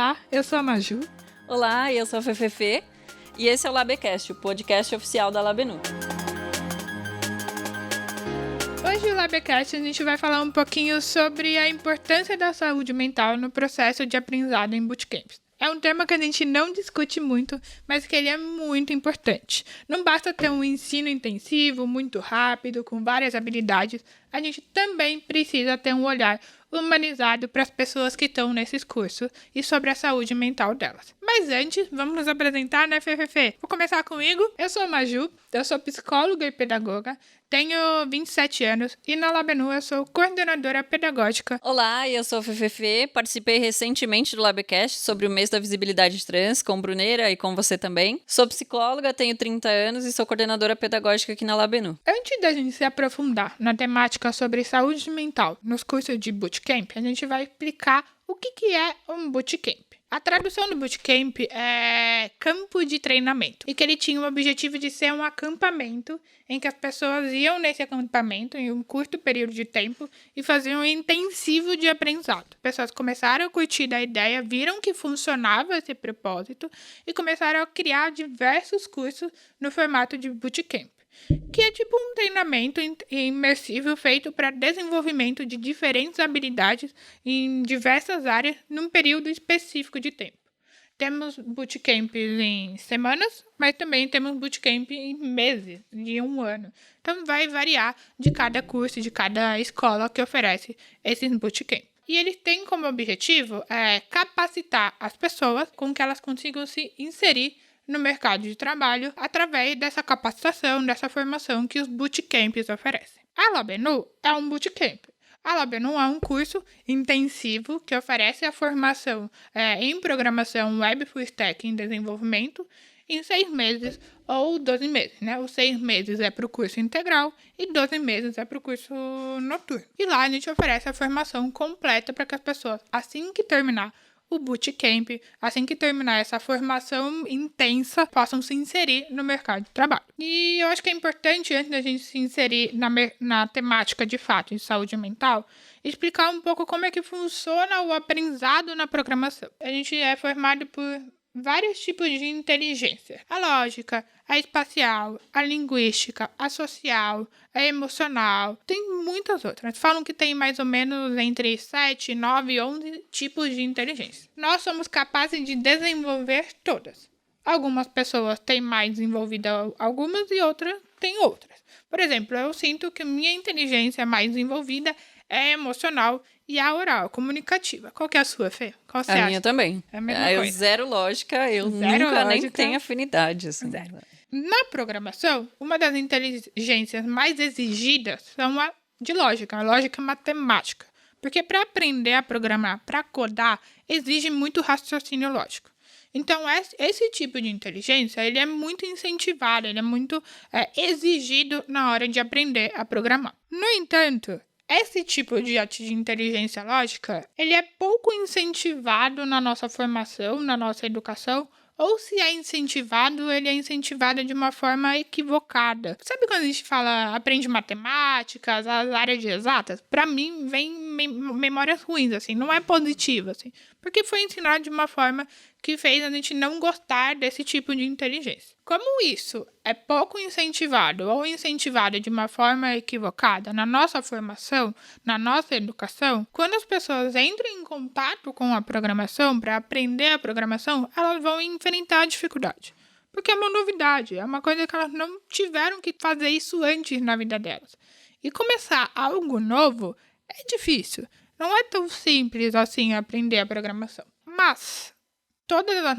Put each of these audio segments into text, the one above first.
Olá, eu sou a Maju. Olá, eu sou a Fefefe e esse é o Labecast, o podcast oficial da Labenu. Hoje no Labecast a gente vai falar um pouquinho sobre a importância da saúde mental no processo de aprendizado em bootcamps. É um tema que a gente não discute muito, mas que ele é muito importante. Não basta ter um ensino intensivo, muito rápido, com várias habilidades, a gente também precisa ter um olhar humanizado para as pessoas que estão nesses cursos e sobre a saúde mental delas. Mas antes, vamos nos apresentar, né, Fefefe? Vou começar comigo. Eu sou a Maju, eu sou psicóloga e pedagoga, tenho 27 anos e na Labenu eu sou coordenadora pedagógica. Olá, eu sou a Fefefe, participei recentemente do Labecast sobre o mês da visibilidade trans com Bruneira e com você também. Sou psicóloga, tenho 30 anos e sou coordenadora pedagógica aqui na Labenu. Antes da gente se aprofundar na temática sobre saúde mental nos cursos de bootcamp, a gente vai explicar o que é um bootcamp. A tradução do bootcamp é campo de treinamento, e que ele tinha o objetivo de ser um acampamento em que as pessoas iam nesse acampamento em um curto período de tempo e faziam um intensivo de aprendizado. As pessoas começaram a curtir da ideia, viram que funcionava esse propósito e começaram a criar diversos cursos no formato de bootcamp, que é tipo um treinamento imersivo feito para desenvolvimento de diferentes habilidades em diversas áreas num período específico de tempo. Temos bootcamps em semanas, mas também temos bootcamp em meses, de um ano. Então vai variar de cada curso, de cada escola que oferece esses bootcamps. E eles têm como objetivo capacitar as pessoas com que elas consigam se inserir no mercado de trabalho através dessa capacitação, dessa formação que os bootcamps oferecem. A Labenu é um bootcamp. A Labenu é um curso intensivo que oferece a formação em programação web full stack em desenvolvimento em 6 meses ou 12 meses, né? Os 6 meses é para o curso integral e 12 meses é para o curso noturno. E lá a gente oferece a formação completa para que as pessoas, assim que terminar o bootcamp, assim que terminar essa formação intensa, possam se inserir no mercado de trabalho. E eu acho que é importante, antes da gente se inserir na temática de fato de saúde mental, explicar um pouco como é que funciona o aprendizado na programação. A gente é formado por vários tipos de inteligência: a lógica, a espacial, a linguística, a social, a emocional, tem muitas outras. Falam que tem mais ou menos entre 7, 9, 11 tipos de inteligência. Nós somos capazes de desenvolver todas. Algumas pessoas têm mais desenvolvida algumas e outras têm outras. Por exemplo, eu sinto que minha inteligência mais desenvolvida é emocional e a oral, comunicativa. Qual que é a sua, Fê? Qual você acha? A minha também. É a mesma Eu coisa. zero lógica, eu Zero nunca nem lógica. tenho afinidade. Assim. Zero. Na programação, uma das inteligências mais exigidas são a de lógica, a lógica matemática. Porque para aprender a programar, para codar, exige muito raciocínio lógico. Então, esse tipo de inteligência, ele é muito incentivado, ele é muito exigido na hora de aprender a programar. No entanto, esse tipo de inteligência lógica, ele é pouco incentivado na nossa formação, na nossa educação, ou se é incentivado, ele é incentivado de uma forma equivocada. Sabe quando a gente fala, aprende matemáticas, as áreas de exatas? Para mim, vem memórias ruins, assim, não é positivo, assim, porque foi ensinado de uma forma que fez a gente não gostar desse tipo de inteligência. Como isso é pouco incentivado ou incentivado de uma forma equivocada na nossa formação, na nossa educação, quando as pessoas entram em contato com a programação para aprender a programação, elas vão enfrentar a dificuldade. Porque é uma novidade, é uma coisa que elas não tiveram que fazer isso antes na vida delas. E começar algo novo é difícil. Não é tão simples assim aprender a programação. Mas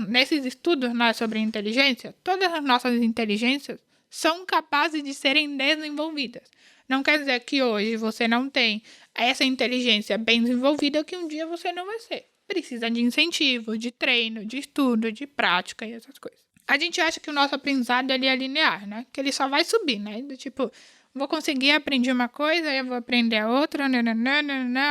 nesses estudos sobre inteligência, todas as nossas inteligências são capazes de serem desenvolvidas. Não quer dizer que hoje você não tem essa inteligência bem desenvolvida que um dia você não vai ser. Precisa de incentivo, de treino, de estudo, de prática e essas coisas. A gente acha que o nosso aprendizado ele é linear, né? Que ele só vai subir, né? Tipo, vou conseguir aprender uma coisa, eu vou aprender a outra,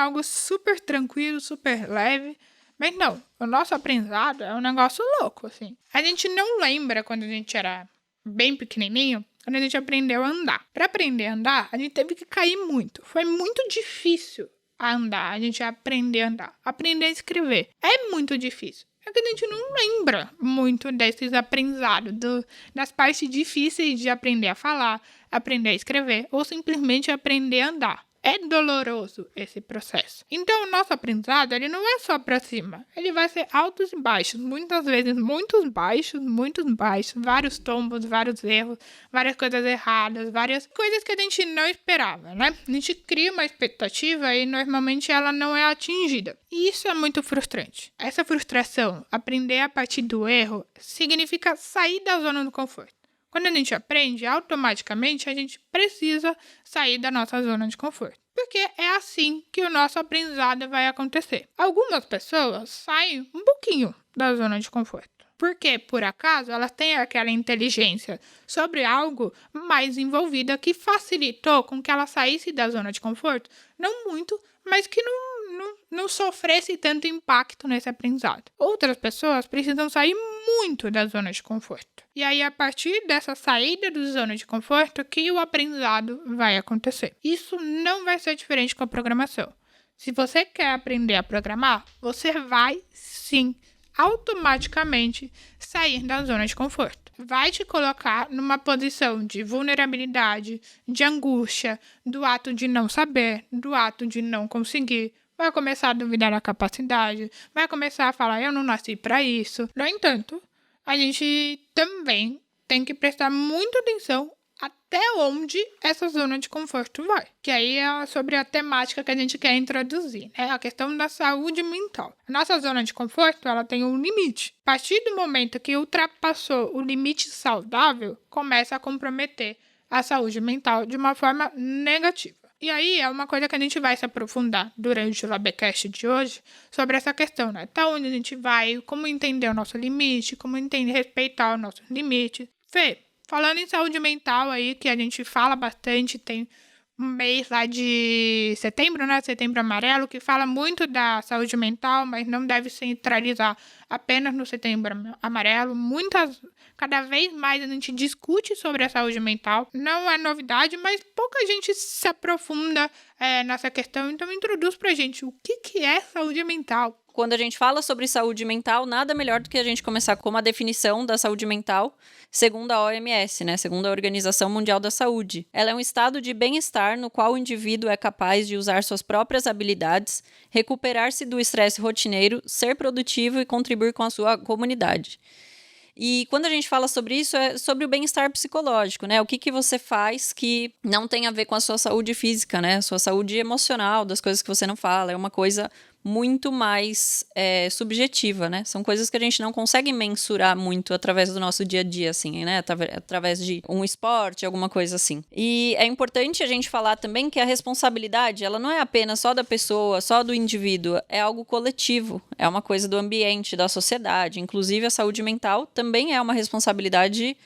algo super tranquilo, super leve. Mas não, o nosso aprendizado é um negócio louco, assim. A gente não lembra quando a gente era bem pequenininho, quando a gente aprendeu a andar. Para aprender a andar, a gente teve que cair muito. Foi muito difícil a andar, a gente aprender a andar. Aprender a escrever é muito difícil. É que a gente não lembra muito desses aprendizados, das partes difíceis de aprender a falar, aprender a escrever ou simplesmente aprender a andar. É doloroso esse processo. Então, o nosso aprendizado, ele não é só para cima. Ele vai ser altos e baixos. Muitas vezes, muitos baixos, vários tombos, vários erros, várias coisas erradas, várias coisas que a gente não esperava, né? A gente cria uma expectativa e, normalmente, ela não é atingida. E isso é muito frustrante. Essa frustração, aprender a partir do erro, significa sair da zona do conforto. Quando a gente aprende, automaticamente a gente precisa sair da nossa zona de conforto. Porque é assim que o nosso aprendizado vai acontecer. Algumas pessoas saem um pouquinho da zona de conforto. Porque, por acaso, elas têm aquela inteligência sobre algo mais envolvida que facilitou com que ela saísse da zona de conforto. Não muito, mas que não sofresse tanto impacto nesse aprendizado. Outras pessoas precisam sair muito da zona de conforto. E aí, a partir dessa saída da zona de conforto, que o aprendizado vai acontecer. Isso não vai ser diferente com a programação. Se você quer aprender a programar, você vai, sim, automaticamente sair da zona de conforto. Vai te colocar numa posição de vulnerabilidade, de angústia, do ato de não saber, do ato de não conseguir. Vai começar a duvidar da capacidade, vai começar a falar, eu não nasci para isso. No entanto, a gente também tem que prestar muita atenção até onde essa zona de conforto vai. Que aí é sobre a temática que a gente quer introduzir, né? A questão da saúde mental. A nossa zona de conforto, ela tem um limite. A partir do momento que ultrapassou o limite saudável, começa a comprometer a saúde mental de uma forma negativa. E aí é uma coisa que a gente vai se aprofundar durante o Labcast de hoje sobre essa questão, né? Até onde a gente vai, como entender o nosso limite, como entender respeitar o nosso limite. Fê, falando em saúde mental aí, que a gente fala bastante, tem um mês lá de setembro, né? Setembro Amarelo, que fala muito da saúde mental, mas não deve centralizar apenas no Setembro Amarelo. Cada vez mais a gente discute sobre a saúde mental. Não é novidade, mas pouca gente se aprofunda nessa questão. Então, introduz pra gente o que é saúde mental. Quando a gente fala sobre saúde mental, nada melhor do que a gente começar com uma definição da saúde mental, segundo a OMS, né? Segundo a Organização Mundial da Saúde. Ela é um estado de bem-estar no qual o indivíduo é capaz de usar suas próprias habilidades, recuperar-se do estresse rotineiro, ser produtivo e contribuir com a sua comunidade. E quando a gente fala sobre isso, é sobre o bem-estar psicológico, né? O que você faz que não tem a ver com a sua saúde física, né? Sua saúde emocional, das coisas que você não fala. É uma coisa muito mais subjetiva, né? São coisas que a gente não consegue mensurar muito através do nosso dia a dia, assim, né? Através de um esporte, alguma coisa assim. E é importante a gente falar também que a responsabilidade, ela não é apenas só da pessoa, só do indivíduo, é algo coletivo, é uma coisa do ambiente, da sociedade. Inclusive, a saúde mental também é uma responsabilidade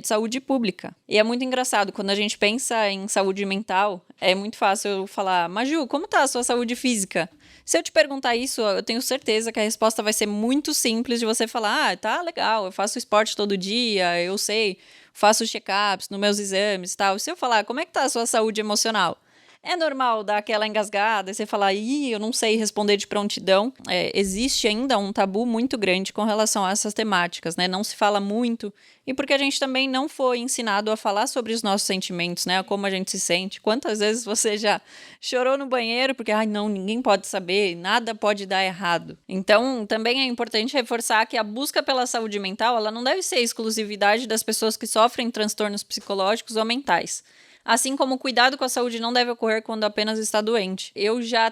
de saúde pública. E é muito engraçado, quando a gente pensa em saúde mental, é muito fácil eu falar, Maju, como tá a sua saúde física? Se eu te perguntar isso, eu tenho certeza que a resposta vai ser muito simples de você falar, tá legal, eu faço esporte todo dia, eu sei, faço check-ups nos meus exames e tal. Se eu falar, como é que tá a sua saúde emocional? É normal dar aquela engasgada e você falar, eu não sei responder de prontidão. Existe ainda um tabu muito grande com relação a essas temáticas, né? Não se fala muito. E porque a gente também não foi ensinado a falar sobre os nossos sentimentos, né? Como a gente se sente. Quantas vezes você já chorou no banheiro porque, não, ninguém pode saber, nada pode dar errado. Então, também é importante reforçar que a busca pela saúde mental, ela não deve ser exclusividade das pessoas que sofrem transtornos psicológicos ou mentais. Assim como o cuidado com a saúde não deve ocorrer quando apenas está doente. Eu já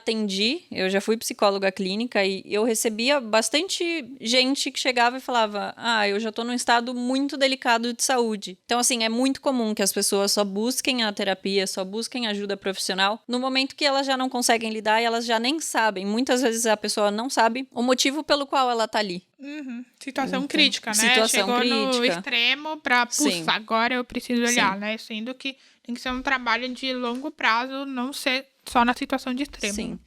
fui psicóloga clínica e eu recebia bastante gente que chegava e falava, eu já estou num estado muito delicado de saúde. Então, assim, é muito comum que as pessoas só busquem a terapia, só busquem ajuda profissional no momento que elas já não conseguem lidar e elas já nem sabem. Muitas vezes a pessoa não sabe o motivo pelo qual ela está ali. Situação crítica, né? Situação crítica. No extremo pra, agora eu preciso olhar, né? Sendo que tem que ser um trabalho de longo prazo, não ser só na situação de extremo. Sim.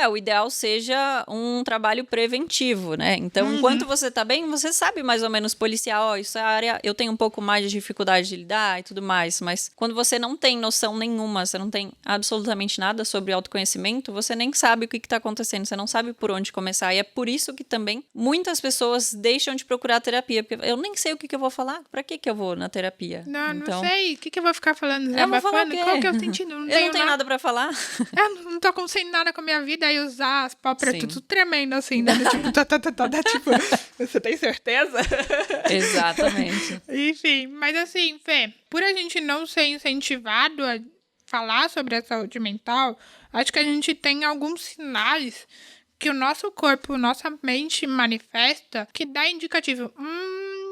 O ideal seja um trabalho preventivo, né? Então, enquanto você tá bem, você sabe mais ou menos policiar, isso é a área, eu tenho um pouco mais de dificuldade de lidar e tudo mais, mas quando você não tem noção nenhuma, você não tem absolutamente nada sobre autoconhecimento, você nem sabe o que tá acontecendo, você não sabe por onde começar, e é por isso que também muitas pessoas deixam de procurar terapia, porque eu nem sei o que eu vou falar, pra que eu vou na terapia? Não sei, o que eu vou ficar falando? Eu vou falar o quê? Qual que é o sentido? Eu não tenho nada pra falar. Eu não tô acontecendo nada com a minha vida e usar as pálpebras Sim. tudo tremendo assim, né? Tipo, tipo, você tem certeza? Exatamente. Enfim, mas assim, Fê, por a gente não ser incentivado a falar sobre a saúde mental, acho que a gente tem alguns sinais que o nosso corpo, nossa mente manifesta que dá indicativo.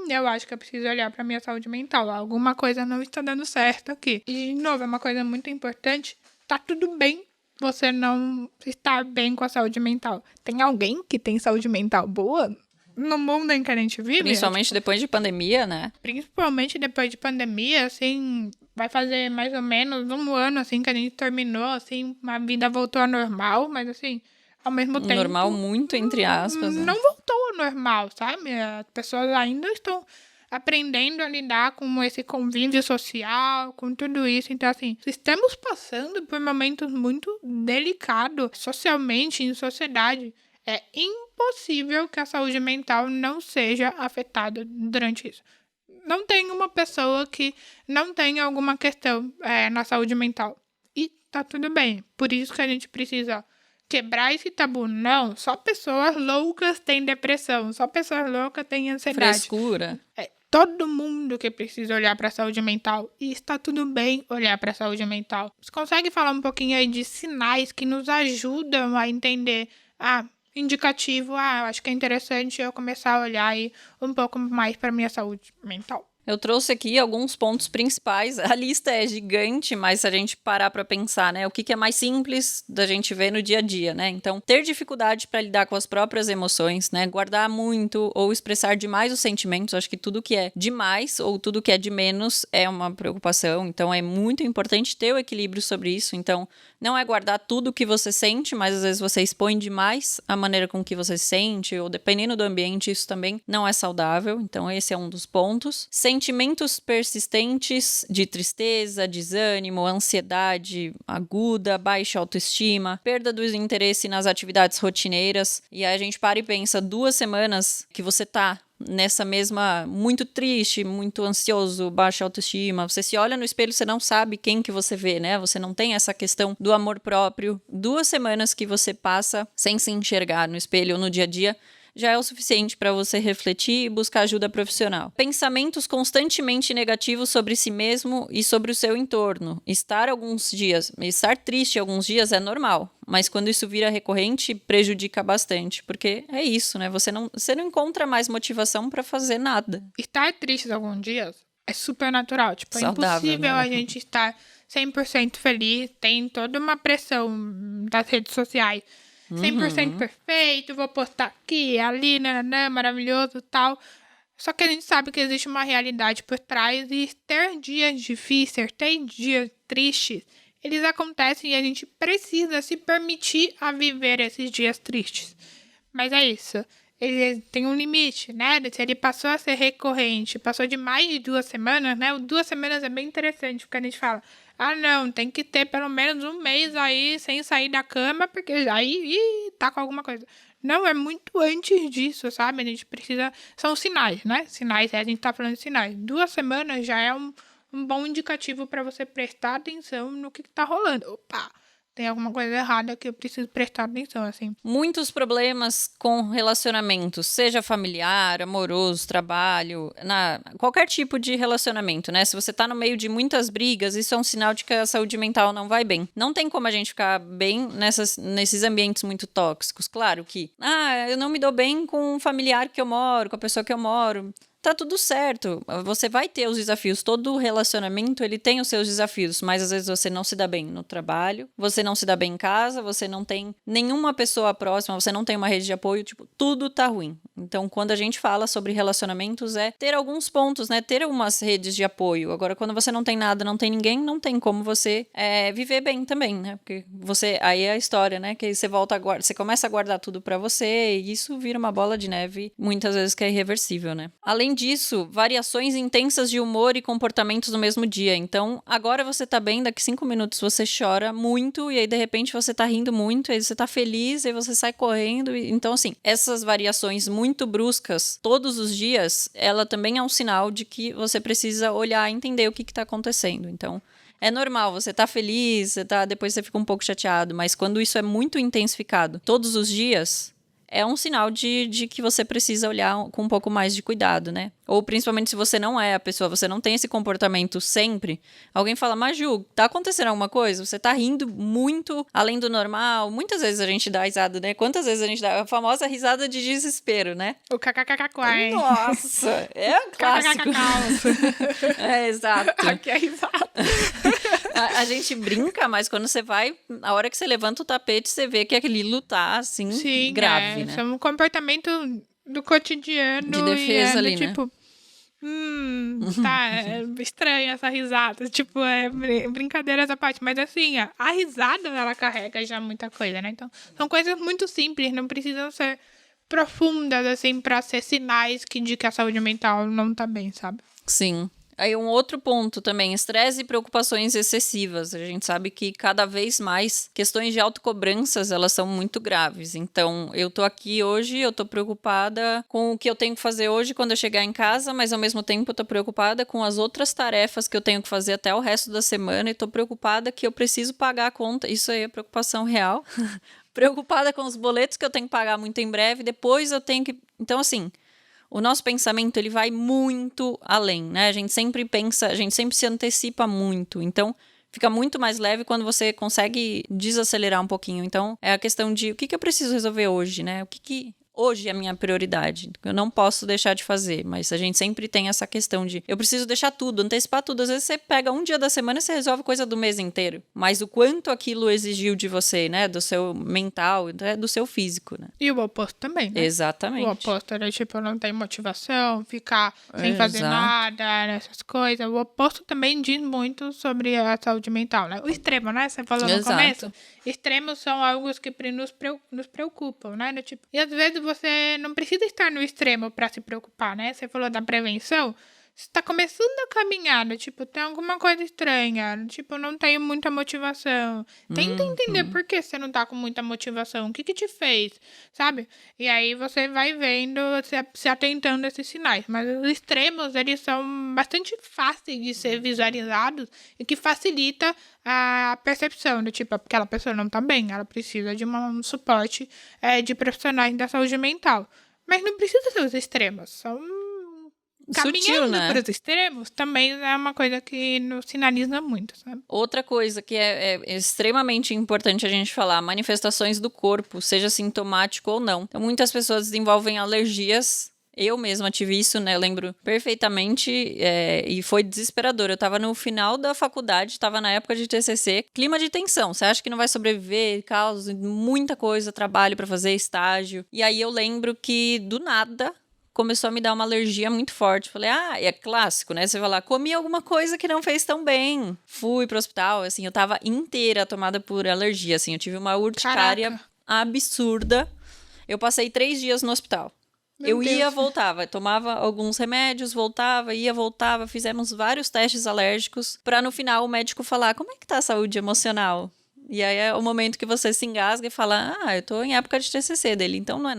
Eu acho que eu preciso olhar pra minha saúde mental. Alguma coisa não está dando certo aqui. E, de novo, é uma coisa muito importante. Tá tudo bem você não estar bem com a saúde mental. Tem alguém que tem saúde mental boa no mundo em que a gente vive? Principalmente depois de pandemia, né? Principalmente depois de pandemia, assim, vai fazer mais ou menos 1 ano, assim, que a gente terminou, assim, a vida voltou ao normal, mas, assim, ao mesmo tempo... Normal muito, entre aspas. Não voltou ao normal, sabe? As pessoas ainda estão aprendendo a lidar com esse convívio social, com tudo isso. Então, assim, estamos passando por momentos muito delicados socialmente, em sociedade. É impossível que a saúde mental não seja afetada durante isso. Não tem uma pessoa que não tenha alguma questão na saúde mental. E tá tudo bem. Por isso que a gente precisa quebrar esse tabu. Não, só pessoas loucas têm depressão. Só pessoas loucas têm ansiedade. Frescura. Todo mundo que precisa olhar para a saúde mental. E está tudo bem olhar para a saúde mental. Você consegue falar um pouquinho aí de sinais que nos ajudam a entender... indicativo, eu acho que é interessante eu começar a olhar aí um pouco mais para minha saúde mental. Eu trouxe aqui alguns pontos principais. A lista é gigante, mas se a gente parar para pensar, né, o que é mais simples da gente ver no dia a dia, né? Então, ter dificuldade para lidar com as próprias emoções, né, guardar muito ou expressar demais os sentimentos. Acho que tudo que é demais ou tudo que é de menos é uma preocupação. Então, é muito importante ter o equilíbrio sobre isso. Então, não é guardar tudo o que você sente, mas às vezes você expõe demais a maneira com que você se sente, ou dependendo do ambiente, isso também não é saudável. Então, esse é um dos pontos. Sentimentos persistentes de tristeza, desânimo, ansiedade aguda, baixa autoestima, perda do interesse nas atividades rotineiras. E aí a gente para e pensa, 2 semanas que você tá nessa mesma, muito triste, muito ansioso, baixa autoestima, você se olha no espelho, você não sabe quem que você vê, né? Você não tem essa questão do amor próprio. 2 semanas que você passa sem se enxergar no espelho ou no dia a dia, já é o suficiente para você refletir e buscar ajuda profissional. Pensamentos constantemente negativos sobre si mesmo e sobre o seu entorno. Estar triste alguns dias é normal, mas quando isso vira recorrente, prejudica bastante, porque é isso, né? Você não encontra mais motivação para fazer nada. Estar triste alguns dias é super natural, tipo, Saudável, é impossível, né? a gente estar 100% feliz, tem toda uma pressão das redes sociais. 100% perfeito, vou postar aqui, ali, nananã, maravilhoso, tal. Só que a gente sabe que existe uma realidade por trás e ter dias difíceis, ter dias tristes, eles acontecem e a gente precisa se permitir a viver esses dias tristes. Mas é isso. Ele tem um limite, né? Se ele passou a ser recorrente, passou de mais de 2 semanas, né? O 2 semanas é bem interessante, porque a gente fala... não, tem que ter pelo menos 1 mês aí sem sair da cama, porque aí tá com alguma coisa. Não, é muito antes disso, sabe? A gente precisa... São sinais, né? Sinais, a gente tá falando de sinais. 2 semanas já é um bom indicativo para você prestar atenção no que tá rolando. Opa! Tem alguma coisa errada que eu preciso prestar atenção, assim. Muitos problemas com relacionamentos, seja familiar, amoroso, trabalho, qualquer tipo de relacionamento, né? Se você tá no meio de muitas brigas, isso é um sinal de que a saúde mental não vai bem. Não tem como a gente ficar bem nesses ambientes muito tóxicos. Claro que, eu não me dou bem com o familiar que eu moro, com a pessoa que eu moro. tá tudo certo. Você vai ter os desafios. Todo relacionamento, ele tem os seus desafios, mas às vezes você não se dá bem no trabalho, você não se dá bem em casa, você não tem nenhuma pessoa próxima, você não tem uma rede de apoio, tipo, tudo tá ruim. Então, quando a gente fala sobre relacionamentos, é ter alguns pontos, né? Ter algumas redes de apoio. Agora, quando você não tem nada, não tem ninguém, não tem como você viver bem também, né? Porque aí é a história, né? Que você você começa a guardar tudo pra você e isso vira uma bola de neve, muitas vezes que é irreversível, né? Além disso, variações intensas de humor e comportamentos no mesmo dia. Então, agora você tá bem, daqui 5 minutos você chora muito e aí de repente você tá rindo muito, aí você tá feliz, aí você sai correndo. Então, assim, essas variações muito bruscas todos os dias, ela também é um sinal de que você precisa olhar e entender o que tá acontecendo. Então, é normal, você tá feliz, depois você fica um pouco chateado, mas quando isso é muito intensificado todos os dias, é um sinal de que você precisa olhar com um pouco mais de cuidado, né? Ou principalmente se você não é a pessoa, você não tem esse comportamento sempre, alguém fala, Maju, tá acontecendo alguma coisa? Você tá rindo muito além do normal? Muitas vezes a gente dá risada, né? Quantas vezes a gente dá a famosa risada de desespero, né? O kkkk. Nossa, é um clássico. Exato. Aqui é risada. A gente brinca, mas quando você vai, a hora que você levanta o tapete, você vê que aquilo tá, assim, Sim, grave, né? Isso é um comportamento do cotidiano. De defesa e ali, tipo, né? Tá, é estranha essa risada. Tipo, é brincadeira essa parte. Mas assim, a risada, ela carrega já muita coisa, né? Então, são coisas muito simples, não precisam ser profundas, assim, pra ser sinais de que a saúde mental não tá bem, sabe? Sim. Aí um outro ponto também, estresse e preocupações excessivas. A gente sabe que cada vez mais questões de autocobranças, elas são muito graves. Então, eu tô aqui hoje, eu tô preocupada com o que eu tenho que fazer hoje quando eu chegar em casa, mas ao mesmo tempo eu tô preocupada com as outras tarefas que eu tenho que fazer até o resto da semana e tô preocupada que eu preciso pagar a conta. Isso aí é preocupação real. Preocupada com os boletos que eu tenho que pagar muito em breve, depois eu tenho que... Então, assim... O nosso pensamento, ele vai muito além, né? A gente sempre pensa, a gente sempre se antecipa muito. Então, fica muito mais leve quando você consegue desacelerar um pouquinho. Então, é a questão de o que eu preciso resolver hoje, né? O que hoje é a minha prioridade. Eu não posso deixar de fazer, mas a gente sempre tem essa questão de eu preciso deixar tudo, antecipar tudo. Às vezes você pega um dia da semana e você resolve coisa do mês inteiro. Mas o quanto aquilo exigiu de você, né? Do seu mental, do seu físico, né? E o oposto também, né? Exatamente. O oposto era, tipo, não tem motivação, ficar sem fazer nada, essas coisas. O oposto também diz muito sobre a saúde mental, né? O extremo, né? Você falou no começo. Extremos são algo que nos preocupam, né? Tipo, e às vezes você não precisa estar no extremo para se preocupar, né? Você falou da prevenção. Você tá começando a caminhada, tipo, tem alguma coisa estranha, tipo, não tenho muita motivação. Tenta entender por que você não tá com muita motivação, o que te fez, sabe? E aí você vai vendo, se atentando a esses sinais. Mas os extremos, eles são bastante fáceis de ser visualizados e que facilita a percepção de, tipo, aquela pessoa não tá bem, ela precisa de um suporte de profissionais da saúde mental. Mas não precisa ser os extremos, são... Caminhando para os extremos também é uma coisa que nos sinaliza muito, sabe? Outra coisa que é extremamente importante a gente falar, manifestações do corpo, seja sintomático ou não. Então, muitas pessoas desenvolvem alergias. Eu mesma tive isso, né? Eu lembro perfeitamente e foi desesperador. Eu tava no final da faculdade, tava na época de TCC, clima de tensão. Você acha que não vai sobreviver, causa muita coisa, trabalho pra fazer, estágio. E aí eu lembro que, do nada... começou a me dar uma alergia muito forte. Falei, é clássico, né? Você vai lá, comi alguma coisa que não fez tão bem. Fui pro hospital, assim, eu tava inteira tomada por alergia, assim. Eu tive uma urticária absurda. Eu passei 3 dias no hospital. Eu ia, voltava, tomava alguns remédios, voltava, ia, voltava. Fizemos vários testes alérgicos pra no final o médico falar, como é que tá a saúde emocional? E aí é o momento que você se engasga e fala, eu tô em época de TCC dele, então não é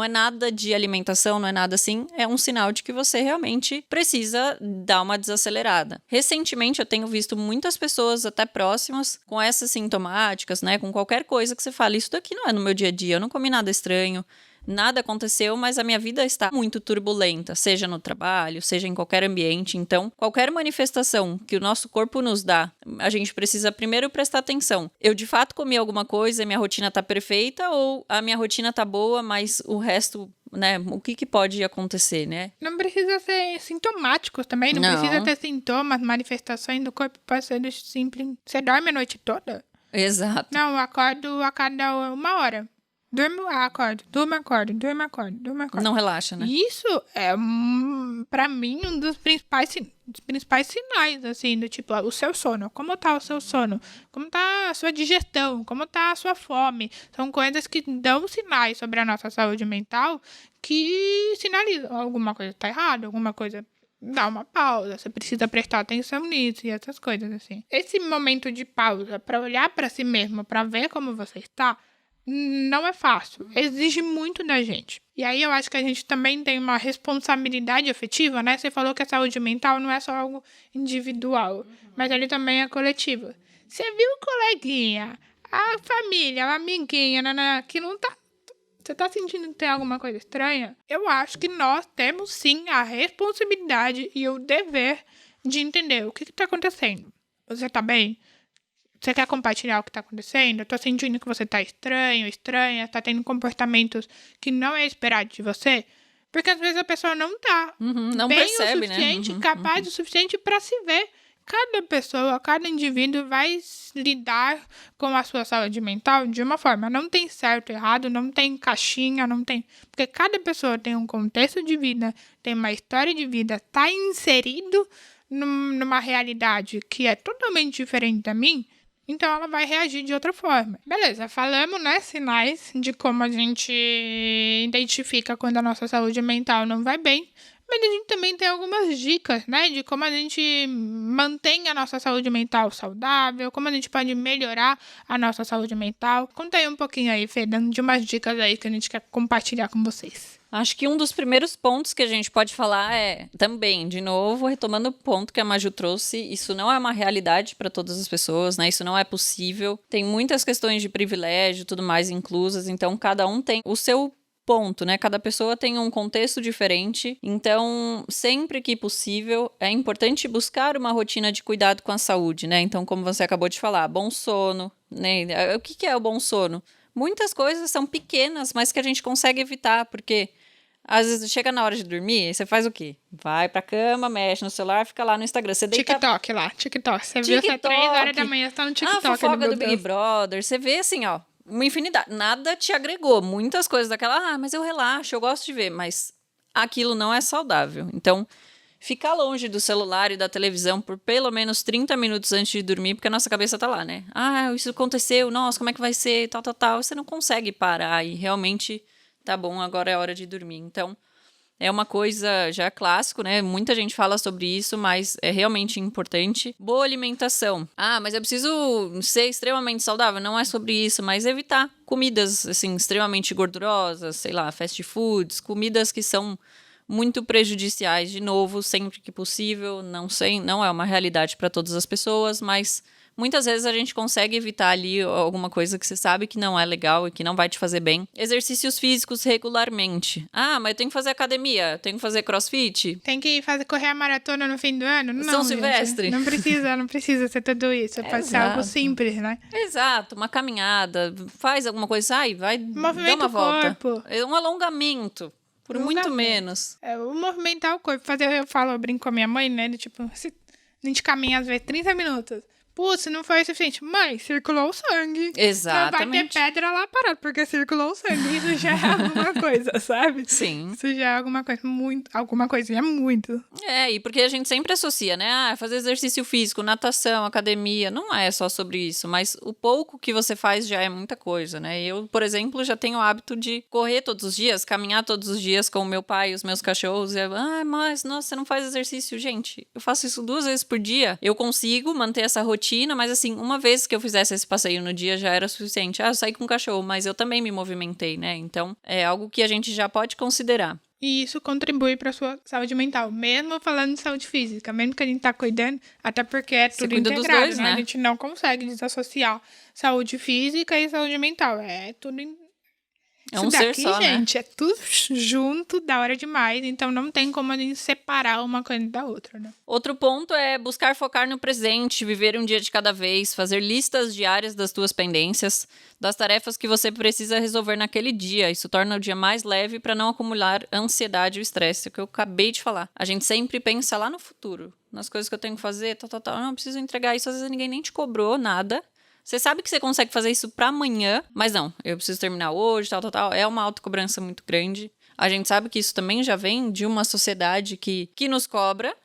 nada de alimentação, não é nada assim, é um sinal de que você realmente precisa dar uma desacelerada. Recentemente eu tenho visto muitas pessoas até próximas com essas sintomáticas, né, com qualquer coisa que você fala, isso daqui não é no meu dia a dia, eu não comi nada estranho, nada aconteceu, mas a minha vida está muito turbulenta, seja no trabalho, seja em qualquer ambiente. Então, qualquer manifestação que o nosso corpo nos dá, a gente precisa primeiro prestar atenção. Eu de fato comi alguma coisa, minha rotina tá perfeita, ou a minha rotina tá boa, mas o resto, né, o que pode acontecer, né? Não precisa ser sintomático também, não precisa ter sintomas, manifestações do corpo, pode ser simples. Você dorme a noite toda? Exato. Não, eu acordo a cada 1 hora. Durmo, acordo, durmo, acordo, durmo, acordo, durmo, acordo. Não relaxa, né? Isso é, pra mim, um dos principais sinais, assim, do tipo, o seu sono. Como tá o seu sono? Como tá a sua digestão? Como tá a sua fome? São coisas que dão sinais sobre a nossa saúde mental que sinalizam alguma coisa tá errada, alguma coisa... Dá uma pausa, você precisa prestar atenção nisso e essas coisas, assim. Esse momento de pausa pra olhar pra si mesmo, pra ver como você está, não é fácil. Exige muito da gente. E aí eu acho que a gente também tem uma responsabilidade afetiva, né? Você falou que a saúde mental não é só algo individual, mas ele também é coletivo. Você viu o coleguinha, a família, a amiguinha, que não tá... Você tá sentindo que tem alguma coisa estranha? Eu acho que nós temos sim a responsabilidade e o dever de entender o que tá acontecendo. Você tá bem? Você quer compartilhar o que tá acontecendo? Eu tô sentindo que você tá estranho, estranha, tá tendo comportamentos que não é esperado de você. Porque às vezes a pessoa não tá Não bem percebe, o suficiente, né? capaz o suficiente pra se ver. Cada pessoa, cada indivíduo vai lidar com a sua saúde mental de uma forma. Não tem certo, errado, não tem caixinha, não tem... Porque cada pessoa tem um contexto de vida, tem uma história de vida, está inserido numa realidade que é totalmente diferente da minha, então ela vai reagir de outra forma. Beleza, falamos, né, sinais de como a gente identifica quando a nossa saúde mental não vai bem. Mas a gente também tem algumas dicas, né? De como a gente mantém a nossa saúde mental saudável, como a gente pode melhorar a nossa saúde mental. Conta aí um pouquinho aí, Fê, dando de umas dicas aí que a gente quer compartilhar com vocês. Acho que um dos primeiros pontos que a gente pode falar é, também, de novo, retomando o ponto que a Maju trouxe, isso não é uma realidade para todas as pessoas, né? Isso não é possível. Tem muitas questões de privilégio e tudo mais inclusas, então cada um tem o seu ponto, né? Cada pessoa tem um contexto diferente, então sempre que possível é importante buscar uma rotina de cuidado com a saúde, né? Então, como você acabou de falar, bom sono, né? O que é o bom sono? Muitas coisas são pequenas, mas que a gente consegue evitar, porque às vezes chega na hora de dormir, você faz o quê? Vai pra cama, mexe no celular, fica lá no Instagram. Você deita... TikTok lá, TikTok. Você viu essa 3 horas da manhã, você tá no TikTok. A fofoca do Big Brother, você vê assim, ó, uma infinidade. Nada te agregou. Muitas coisas daquela, mas eu relaxo, eu gosto de ver. Mas aquilo não é saudável. Então, ficar longe do celular e da televisão por pelo menos 30 minutos antes de dormir, porque a nossa cabeça tá lá, né? Ah, isso aconteceu, nossa, como é que vai ser, tal, tal, tal. Você não consegue parar e realmente, tá bom, agora é hora de dormir. Então, é uma coisa já clássico, né? Muita gente fala sobre isso, mas é realmente importante. Boa alimentação. Ah, mas eu preciso ser extremamente saudável. Não é sobre isso, mas evitar comidas, assim, extremamente gordurosas, sei lá, fast foods, comidas que são muito prejudiciais, de novo, sempre que possível. Não sei, não é uma realidade para todas as pessoas, mas muitas vezes a gente consegue evitar ali alguma coisa que você sabe que não é legal e que não vai te fazer bem. Exercícios físicos regularmente. Ah, mas eu tenho que fazer academia, tenho que fazer crossfit. Tem que correr a maratona no fim do ano? Não, São Silvestre. Não precisa ser tudo isso. Pode ser algo simples, né? Exato, uma caminhada, faz alguma coisa, sai, vai dar uma volta. Corpo. Um alongamento. Por muito menos. O movimentar o corpo. Eu brinco com a minha mãe, né? Tipo, a gente caminha às vezes 30 minutos. Putz, não foi o suficiente. Mãe, circulou o sangue. Exatamente. Não vai ter pedra lá parada, porque circulou o sangue. Isso já é alguma coisa, sabe? Sim. Isso já é alguma coisa muito... Alguma coisinha muito. É, e porque a gente sempre associa, né? Ah, fazer exercício físico, natação, academia. Não é só sobre isso, mas o pouco que você faz já é muita coisa, né? Eu, por exemplo, já tenho o hábito de correr todos os dias, caminhar todos os dias com o meu pai e os meus cachorros. E, mas, nossa, você não faz exercício. Gente, eu faço isso 2 vezes por dia. Eu consigo manter essa rotina, mas assim, uma vez que eu fizesse esse passeio no dia já era suficiente. Ah, eu saí com o cachorro, mas eu também me movimentei, né? Então, é algo que a gente já pode considerar. E isso contribui para sua saúde mental, mesmo falando de saúde física, mesmo que a gente tá cuidando, até porque é tudo integrado, dos dois, né? A gente não consegue desassociar saúde física e saúde mental, é tudo É Isso um ser daqui, só, né? gente, é tudo junto, da hora demais. Então não tem como a gente separar uma coisa da outra, né? Outro ponto é buscar focar no presente, viver um dia de cada vez, fazer listas diárias das tuas pendências, das tarefas que você precisa resolver naquele dia. Isso torna o dia mais leve para não acumular ansiedade e o estresse, é o que eu acabei de falar. A gente sempre pensa lá no futuro, nas coisas que eu tenho que fazer, tal. Não, preciso entregar isso, às vezes ninguém nem te cobrou nada. Você sabe que você consegue fazer isso pra amanhã, mas não, eu preciso terminar hoje, tal. É uma autocobrança muito grande. A gente sabe que isso também já vem de uma sociedade que nos cobra,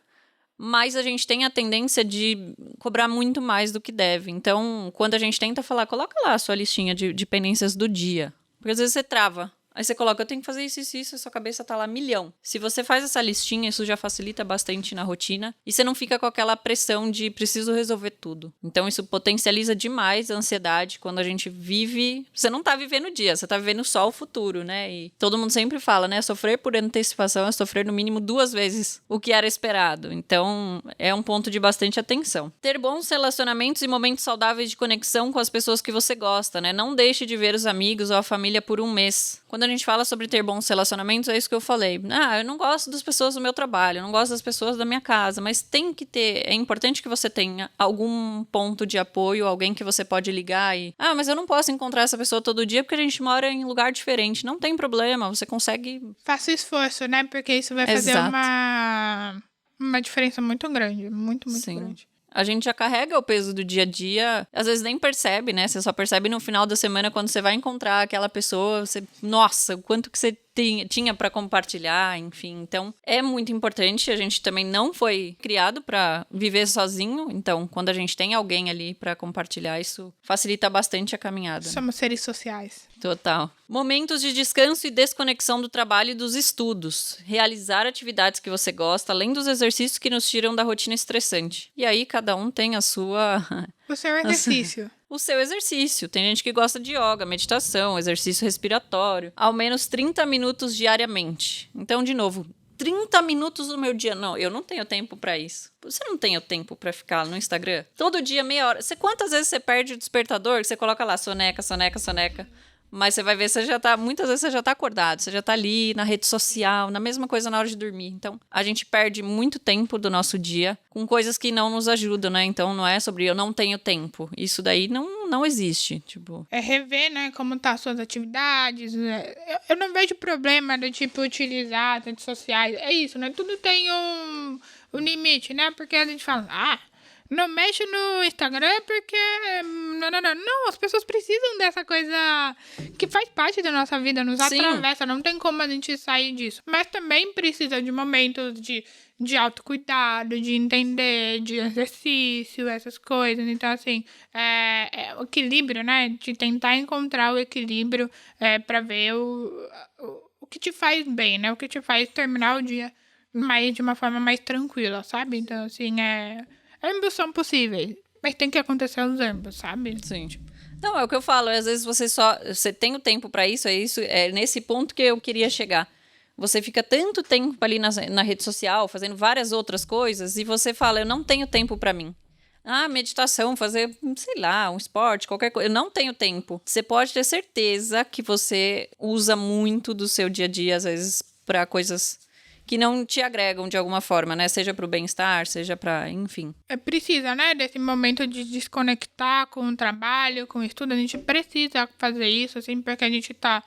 mas a gente tem a tendência de cobrar muito mais do que deve. Então, quando a gente tenta falar, coloca lá a sua listinha de pendências do dia. Porque às vezes você trava. Aí você coloca, eu tenho que fazer isso, a sua cabeça tá lá milhão. Se você faz essa listinha, isso já facilita bastante na rotina. E você não fica com aquela pressão de preciso resolver tudo. Então isso potencializa demais a ansiedade quando a gente vive... Você não tá vivendo o dia, você tá vivendo só o futuro, né? E todo mundo sempre fala, né? Sofrer por antecipação é sofrer no mínimo 2 vezes o que era esperado. Então é um ponto de bastante atenção. Ter bons relacionamentos e momentos saudáveis de conexão com as pessoas que você gosta, né? Não deixe de ver os amigos ou a família por um mês. Quando a gente fala sobre ter bons relacionamentos, é isso que eu falei. Eu não gosto das pessoas do meu trabalho, eu não gosto das pessoas da minha casa, mas tem que ter, é importante que você tenha algum ponto de apoio, alguém que você pode ligar e... mas eu não posso encontrar essa pessoa todo dia porque a gente mora em lugar diferente. Não tem problema, você consegue... Faça esforço, né? Porque isso vai fazer Exato. uma diferença muito grande, muito Sim. grande. A gente já carrega o peso do dia a dia, às vezes nem percebe, né? Você só percebe no final da semana quando você vai encontrar aquela pessoa, nossa, o quanto que você tinha para compartilhar, enfim. Então, é muito importante. A gente também não foi criado para viver sozinho, então, quando a gente tem alguém ali para compartilhar, isso facilita bastante a caminhada. Somos seres sociais. Total. Momentos de descanso e desconexão do trabalho e dos estudos. Realizar atividades que você gosta, além dos exercícios que nos tiram da rotina estressante. E aí, cada um tem a sua... O seu exercício. O seu exercício. Tem gente que gosta de yoga, meditação, exercício respiratório. Ao menos 30 minutos diariamente. Então, de novo, 30 minutos do meu dia. Não, eu não tenho tempo pra isso. Você não tem o tempo pra ficar no Instagram? Todo dia, meia hora. Quantas vezes você perde o despertador? Que você coloca lá, soneca. Mas você vai ver, muitas vezes você já tá acordado, você já tá ali na rede social, na mesma coisa na hora de dormir. Então, a gente perde muito tempo do nosso dia com coisas que não nos ajudam, né? Então, não é sobre eu não tenho tempo. Isso daí não existe, tipo... É rever, né, como tá as suas atividades. Eu não vejo problema do tipo utilizar as redes sociais. É isso, né? Tudo tem um limite, né? Porque a gente fala, não mexe no Instagram porque... Não, as pessoas precisam dessa coisa que faz parte da nossa vida, nos atravessa, não tem como a gente sair disso. Mas também precisa de momentos de autocuidado, de entender, de exercício, essas coisas. Então, assim, o equilíbrio, né? De tentar encontrar o equilíbrio pra ver o que te faz bem, né? O que te faz terminar o dia de uma forma mais tranquila, sabe? Então, assim, ambos são possíveis, mas tem que acontecer os ambos, sabe? Sim. Não, é o que eu falo, às vezes você tem o tempo pra isso, é nesse ponto que eu queria chegar. Você fica tanto tempo ali na rede social, fazendo várias outras coisas, e você fala, eu não tenho tempo pra mim. Meditação, fazer, sei lá, um esporte, qualquer coisa. Eu não tenho tempo. Você pode ter certeza que você usa muito do seu dia a dia, às vezes, pra coisas que não te agregam de alguma forma, né? Seja pro bem-estar, seja pra... enfim. Precisa, né? Desse momento de desconectar com o trabalho, com o estudo. A gente precisa fazer isso, assim, porque a gente tá...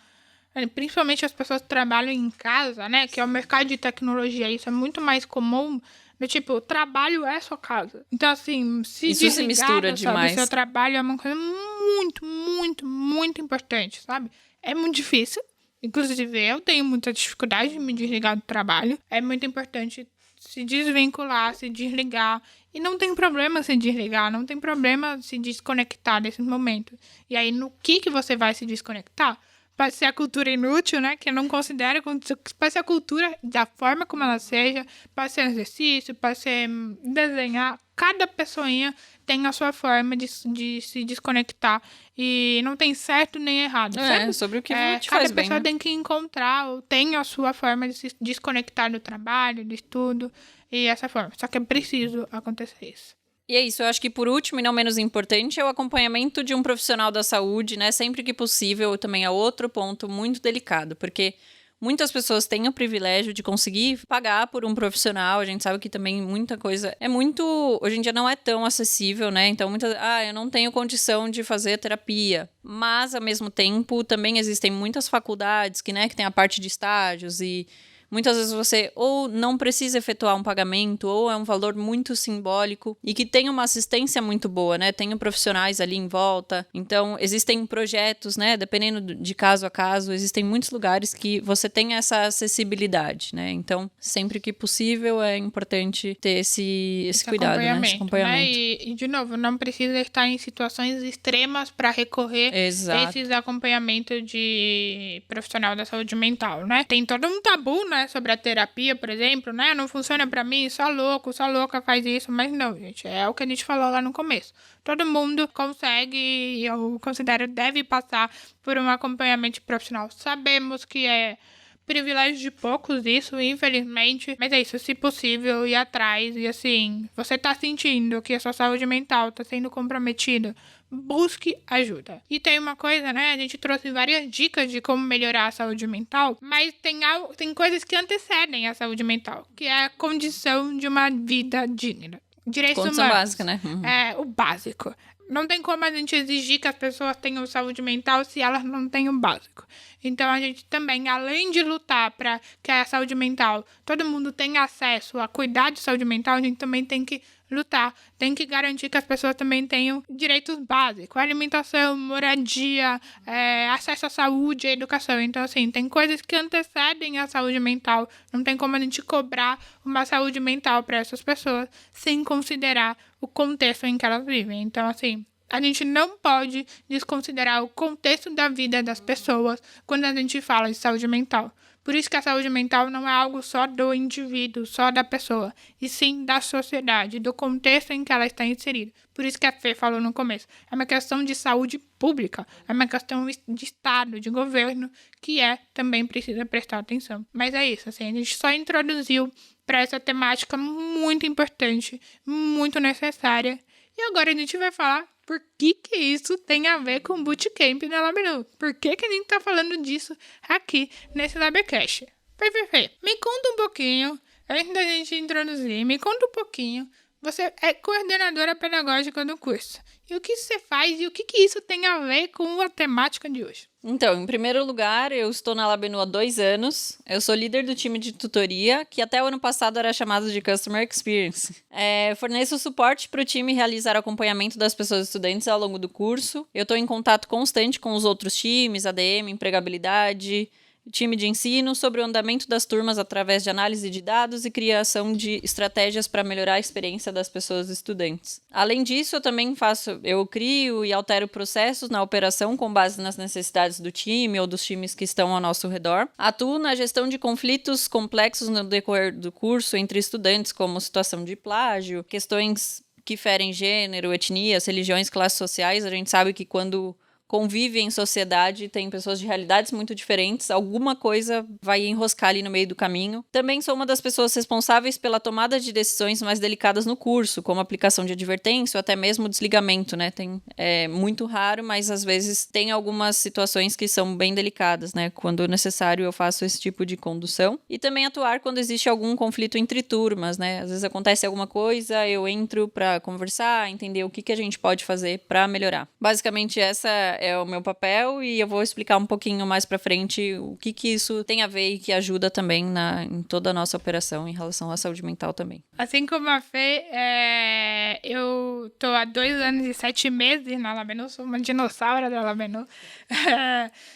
Principalmente as pessoas que trabalham em casa, né? Que é o mercado de tecnologia. Isso é muito mais comum. Tipo, o trabalho é sua casa. Então, assim, isso se mistura demais. O seu trabalho é uma coisa muito, muito, muito importante, sabe? É muito difícil. Inclusive, eu tenho muita dificuldade de me desligar do trabalho. É muito importante se desvincular, se desligar. E não tem problema se desligar, não tem problema se desconectar desse momento. E aí, no que você vai se desconectar? Pode ser a cultura inútil, né? Que eu não considero. Pode ser a cultura da forma como ela seja. Pode ser exercício, pode ser desenhar. Cada pessoinha tem a sua forma de se desconectar. E não tem certo nem errado. Sabe? Sobre o que te cada faz bem, pessoa né? tem que encontrar, ou tem a sua forma de se desconectar do trabalho, do estudo. E essa forma. Só que é preciso acontecer isso. E é isso, eu acho que por último e não menos importante é o acompanhamento de um profissional da saúde, né? Sempre que possível, também é outro ponto muito delicado, porque muitas pessoas têm o privilégio de conseguir pagar por um profissional. A gente sabe que também muita coisa é muito... Hoje em dia não é tão acessível, né? Então, eu não tenho condição de fazer terapia. Mas, ao mesmo tempo, também existem muitas faculdades que tem a parte de estágios e... Muitas vezes você ou não precisa efetuar um pagamento, ou é um valor muito simbólico e que tem uma assistência muito boa, né? Tem profissionais ali em volta. Então, existem projetos, né? Dependendo de caso a caso, existem muitos lugares que você tem essa acessibilidade, né? Então, sempre que possível, é importante ter esse cuidado, né? Esse acompanhamento. Né? E, de novo, não precisa estar em situações extremas para recorrer a esses acompanhamentos de profissional da saúde mental, né? Tem todo um tabu, né? Sobre a terapia, por exemplo, né? Não funciona pra mim, só louca faz isso. Mas não, gente, é o que a gente falou lá no começo. Todo mundo consegue, eu considero, deve passar por um acompanhamento profissional. Sabemos que é privilégio de poucos isso, infelizmente. Mas é isso, se possível, ir atrás. E assim, você tá sentindo que a sua saúde mental tá sendo comprometida, busque ajuda. E tem uma coisa, né? A gente trouxe várias dicas de como melhorar a saúde mental, mas tem coisas que antecedem a saúde mental, que é a condição de uma vida digna. Direitos condição humanos. Básica, né? É o básico. Não tem como a gente exigir que as pessoas tenham saúde mental se elas não têm o básico. Então, a gente também, além de lutar para que a saúde mental, todo mundo tenha acesso a cuidar de saúde mental, a gente também tem que lutar, tem que garantir que as pessoas também tenham direitos básicos, alimentação, moradia, acesso à saúde e à educação. Então, assim, tem coisas que antecedem a saúde mental. Não tem como a gente cobrar uma saúde mental para essas pessoas sem considerar o contexto em que elas vivem. Então, assim, a gente não pode desconsiderar o contexto da vida das pessoas quando a gente fala de saúde mental. Por isso que a saúde mental não é algo só do indivíduo, só da pessoa, e sim da sociedade, do contexto em que ela está inserida. Por isso que a Fê falou no começo. É uma questão de saúde pública, é uma questão de Estado, de governo, que também precisa prestar atenção. Mas é isso, assim, a gente só introduziu para essa temática muito importante, muito necessária. E agora a gente vai falar por que isso tem a ver com o bootcamp da Labenu. Por que a gente tá falando disso aqui nesse Labcast? Fê, me conta um pouquinho, antes da gente introduzir, me conta um pouquinho. Você é coordenadora pedagógica do curso. E o que você faz e o que isso tem a ver com a temática de hoje? Então, em primeiro lugar, eu estou na Labenu há 2 anos. Eu sou líder do time de tutoria, que até o ano passado era chamado de Customer Experience. Forneço suporte para o time realizar acompanhamento das pessoas estudantes ao longo do curso. Eu estou em contato constante com os outros times, ADM, empregabilidade, time de ensino, sobre o andamento das turmas através de análise de dados e criação de estratégias para melhorar a experiência das pessoas estudantes. Além disso, eu crio e altero processos na operação com base nas necessidades do time ou dos times que estão ao nosso redor. Atuo na gestão de conflitos complexos no decorrer do curso entre estudantes, como situação de plágio, questões que ferem gênero, etnias, religiões, classes sociais. A gente sabe que quando convive em sociedade, tem pessoas de realidades muito diferentes, alguma coisa vai enroscar ali no meio do caminho. Também sou uma das pessoas responsáveis pela tomada de decisões mais delicadas no curso, como aplicação de advertência ou até mesmo desligamento, né? É muito raro, mas às vezes tem algumas situações que são bem delicadas, né? Quando necessário, eu faço esse tipo de condução. E também atuar quando existe algum conflito entre turmas, né? Às vezes acontece alguma coisa, eu entro para conversar, entender o que a gente pode fazer para melhorar. Basicamente, essa é o meu papel e eu vou explicar um pouquinho mais pra frente o que isso tem a ver e que ajuda também em toda a nossa operação em relação à saúde mental também. Assim como a Fê, eu tô há 2 anos e 7 meses na Labenu, sou uma dinossauro da Labenu.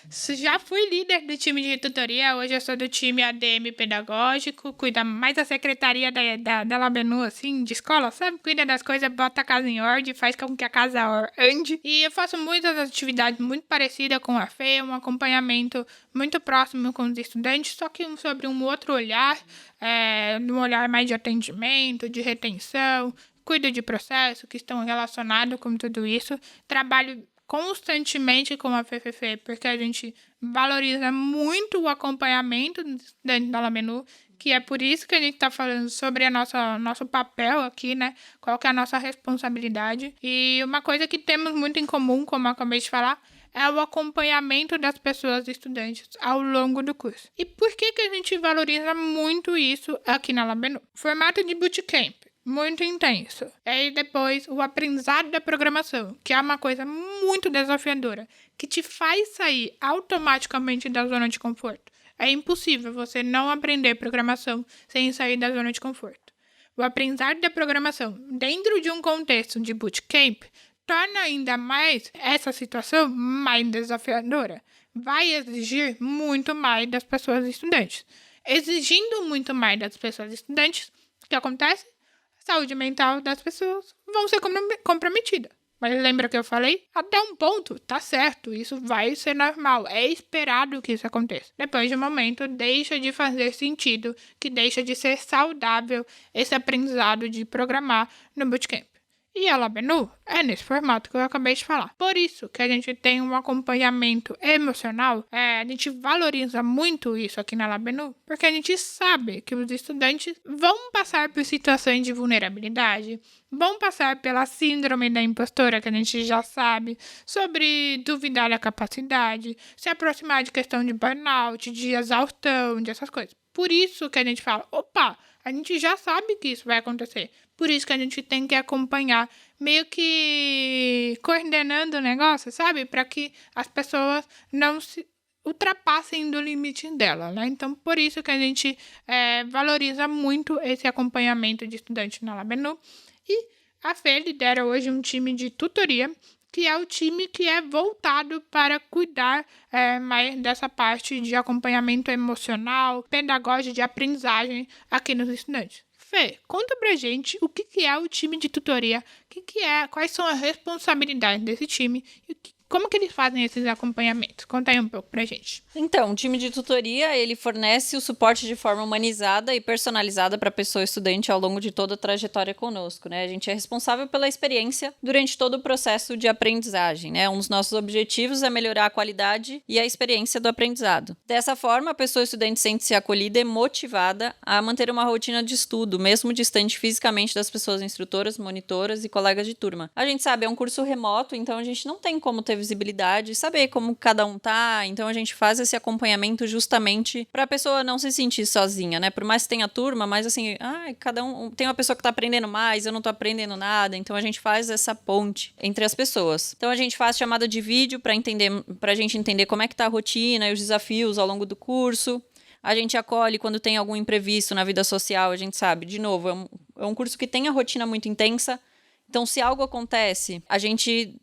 Já fui líder do time de tutoria, hoje eu sou do time ADM pedagógico, cuida mais da secretaria da Labenu, assim, de escola, sabe? Cuida das coisas, bota a casa em ordem, faz com que a casa ande. E eu faço muitas atividades muito parecida com a Fê, um acompanhamento muito próximo com os estudantes, só que sobre um outro olhar, um olhar mais de atendimento, de retenção, cuido de processos que estão relacionados com tudo isso. Trabalho constantemente com a FFF, porque a gente valoriza muito o acompanhamento dos estudantes da Labenu, que é por isso que a gente tá falando sobre nosso papel aqui, né? Qual que é a nossa responsabilidade. E uma coisa que temos muito em comum, como eu acabei de falar, é o acompanhamento das pessoas estudantes ao longo do curso. E por que a gente valoriza muito isso aqui na Labenu? Formato de bootcamp, muito intenso. E aí depois o aprendizado da programação, que é uma coisa muito desafiadora, que te faz sair automaticamente da zona de conforto. É impossível você não aprender programação sem sair da zona de conforto. O aprendizado da programação dentro de um contexto de bootcamp torna ainda mais essa situação mais desafiadora. Vai exigir muito mais das pessoas estudantes. Exigindo muito mais das pessoas estudantes, o que acontece? A saúde mental das pessoas vão ser comprometida. Mas lembra que eu falei? Até um ponto, tá certo, isso vai ser normal, é esperado que isso aconteça. Depois de um momento, deixa de fazer sentido, que deixa de ser saudável esse aprendizado de programar no bootcamp. E a Labenu é nesse formato que eu acabei de falar. Por isso que a gente tem um acompanhamento emocional, a gente valoriza muito isso aqui na Labenu, porque a gente sabe que os estudantes vão passar por situações de vulnerabilidade, vão passar pela síndrome da impostora, que a gente já sabe, sobre duvidar da capacidade, se aproximar de questão de burnout, de exaustão, dessas coisas. Por isso que a gente fala, opa, a gente já sabe que isso vai acontecer. Por isso que a gente tem que acompanhar, meio que coordenando o negócio, sabe? Para que as pessoas não se ultrapassem do limite dela, né? Então, por isso que a gente valoriza muito esse acompanhamento de estudante na Labenu. E a Fê lidera hoje um time de tutoria, que é o time que é voltado para cuidar mais dessa parte de acompanhamento emocional, pedagógico, de aprendizagem aqui nos estudantes. Fê, conta pra gente o que é o time de tutoria, quais são as responsabilidades desse time e como que eles fazem esses acompanhamentos? Conta aí um pouco pra gente. Então, o time de tutoria, ele fornece o suporte de forma humanizada e personalizada para a pessoa estudante ao longo de toda a trajetória conosco, né? A gente é responsável pela experiência durante todo o processo de aprendizagem, né? Um dos nossos objetivos é melhorar a qualidade e a experiência do aprendizado. Dessa forma, a pessoa estudante sente-se acolhida e motivada a manter uma rotina de estudo, mesmo distante fisicamente das pessoas instrutoras, monitoras e colegas de turma. A gente sabe, é um curso remoto, então a gente não tem como ter visibilidade, saber como cada um tá, então a gente faz esse acompanhamento justamente para a pessoa não se sentir sozinha, né? Por mais que tenha turma, mas assim, cada um tem uma pessoa que tá aprendendo mais, eu não tô aprendendo nada, então a gente faz essa ponte entre as pessoas. Então a gente faz chamada de vídeo pra gente entender como é que tá a rotina e os desafios ao longo do curso. A gente acolhe quando tem algum imprevisto na vida social, a gente sabe, de novo, é um curso que tem a rotina muito intensa, então se algo acontece, a gente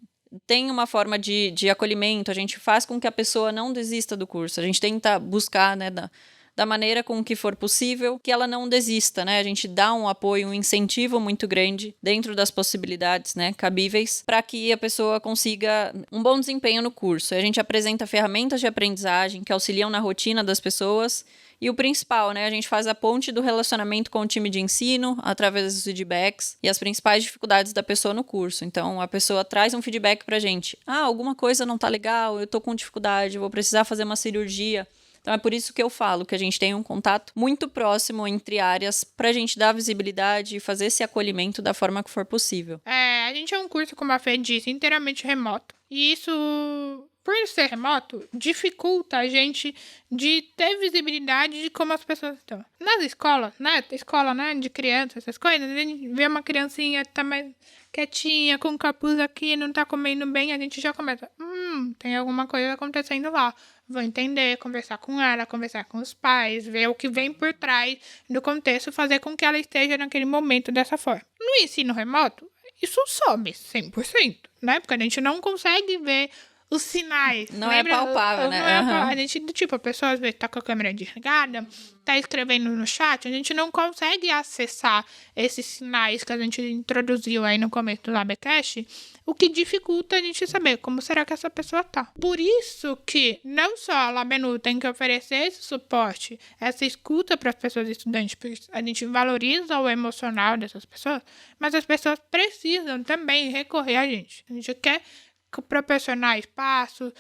tem uma forma de acolhimento, a gente faz com que a pessoa não desista do curso, a gente tenta buscar, né, da maneira com que for possível, que ela não desista, né, a gente dá um apoio, um incentivo muito grande dentro das possibilidades, né, cabíveis, para que a pessoa consiga um bom desempenho no curso. A gente apresenta ferramentas de aprendizagem que auxiliam na rotina das pessoas. E o principal, né? A gente faz a ponte do relacionamento com o time de ensino, através dos feedbacks e as principais dificuldades da pessoa no curso. Então, a pessoa traz um feedback pra gente. Alguma coisa não tá legal, eu tô com dificuldade, eu vou precisar fazer uma cirurgia. Então, é por isso que eu falo que a gente tem um contato muito próximo entre áreas pra gente dar visibilidade e fazer esse acolhimento da forma que for possível. A gente é um curso, como a Fê disse, inteiramente remoto. E isso, por ser remoto, dificulta a gente de ter visibilidade de como as pessoas estão. Nas escolas, né, de criança, essas coisas, a gente vê uma criancinha tá mais quietinha, com capuz aqui, não tá comendo bem, a gente já começa, tem alguma coisa acontecendo lá. Vou entender, conversar com ela, conversar com os pais, ver o que vem por trás do contexto, fazer com que ela esteja naquele momento dessa forma. No ensino remoto, isso some 100%, né? Porque a gente não consegue ver os sinais. Não é palpável, né? A gente, a pessoa às vezes tá com a câmera desligada, tá escrevendo no chat, a gente não consegue acessar esses sinais que a gente introduziu aí no começo do Labcast, o que dificulta a gente saber como será que essa pessoa tá. Por isso que não só a Labenu tem que oferecer esse suporte, essa escuta para as pessoas estudantes, porque a gente valoriza o emocional dessas pessoas, mas as pessoas precisam também recorrer a gente. A gente quer proporcionar espaço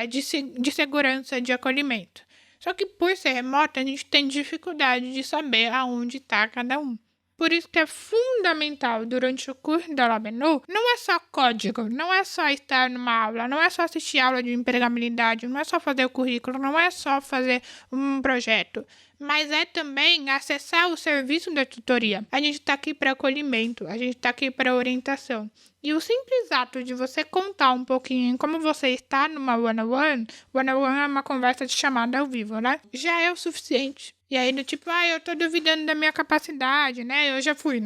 de segurança, de acolhimento. Só que por ser remota, a gente tem dificuldade de saber aonde está cada um. Por isso que é fundamental, durante o curso da LabNU, não é só código, não é só estar numa aula, não é só assistir aula de empregabilidade, não é só fazer o currículo, não é só fazer um projeto, mas é também acessar o serviço da tutoria. A gente está aqui para acolhimento, a gente está aqui para orientação. E o simples ato de você contar um pouquinho em como você está numa one-on-one é uma conversa de chamada ao vivo, né? Já é o suficiente. E aí, do tipo, eu tô duvidando da minha capacidade, né? Eu já fui